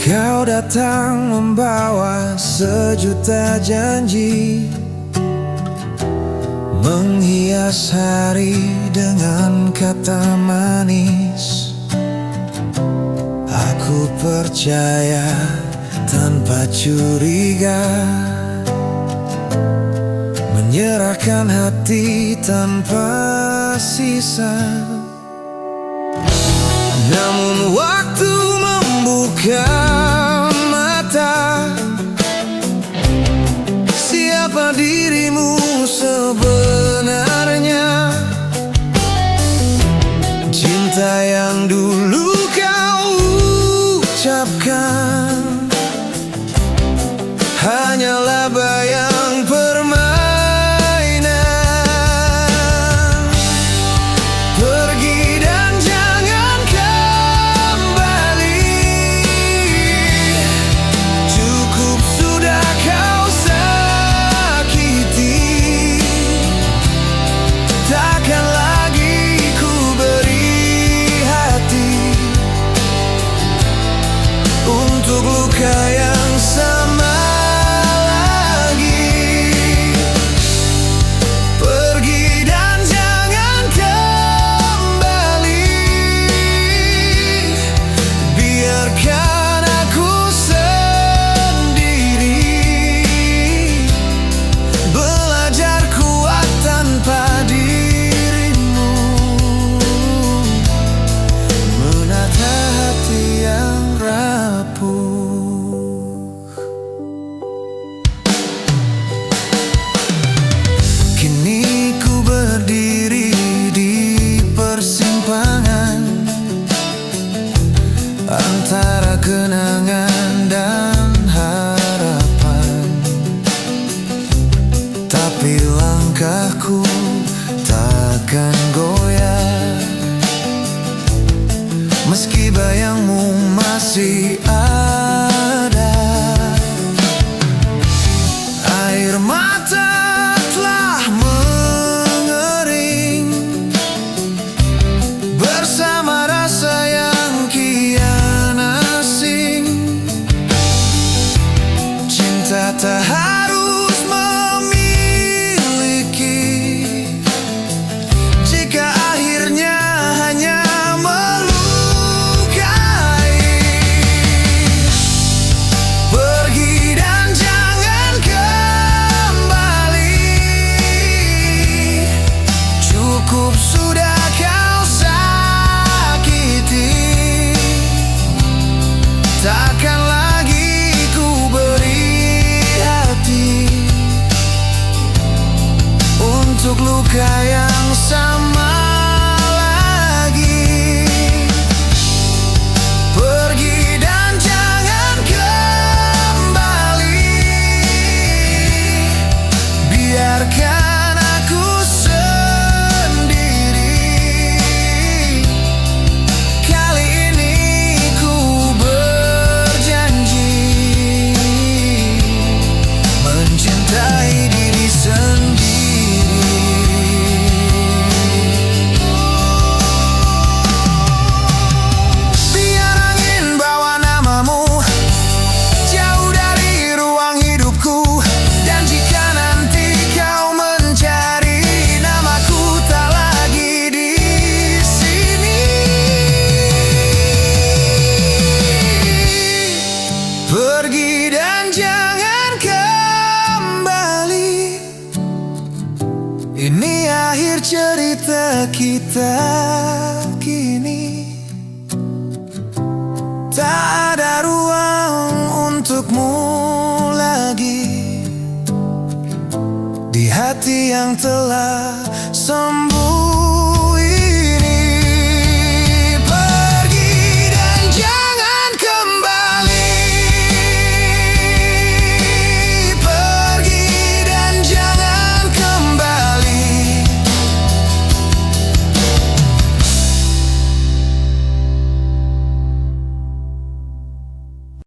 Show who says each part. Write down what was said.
Speaker 1: Kau datang membawa sejuta janji, menghias hari dengan kata manis. Aku percaya tanpa curiga, menyerahkan hati tanpa sisa. Namun waktu membuka mata, siapa dirimu sebenarnya? Cinta yang dulu kau ucapkan hanyalah bayang permainan. Pergi dan jangan kembali, cukup sudah kau sakiti. Takkan lagi ku beri hati untuk luka yang sama. Kini ku berdiri di persimpangan antara kenangan dan harapan, tapi langkahku takkan goyah meski bayangmu masih ada. Air mata telah mengering bersama rasa yang kian asing. Cinta tak harus memiliki jika akhirnya hanya melukai. Pergi dan jangan kembali, cukup sudah kau sakiti. Takkan lagi ku beri hati untuk luka yang sama lagi. Pergi dan jangan kembali, biarkan aku sendiri. Kali ini ku berjanji mencintai diri sendiri. Biar angin bawa namamu jauh dari ruang hidupku, dan jika nanti kau mencari namaku tak lagi di sini. Pergi dan jangan kembali, ini akhir cerita kita kini. Tak ada ruang untukmu lagi di hati yang telah sembuh.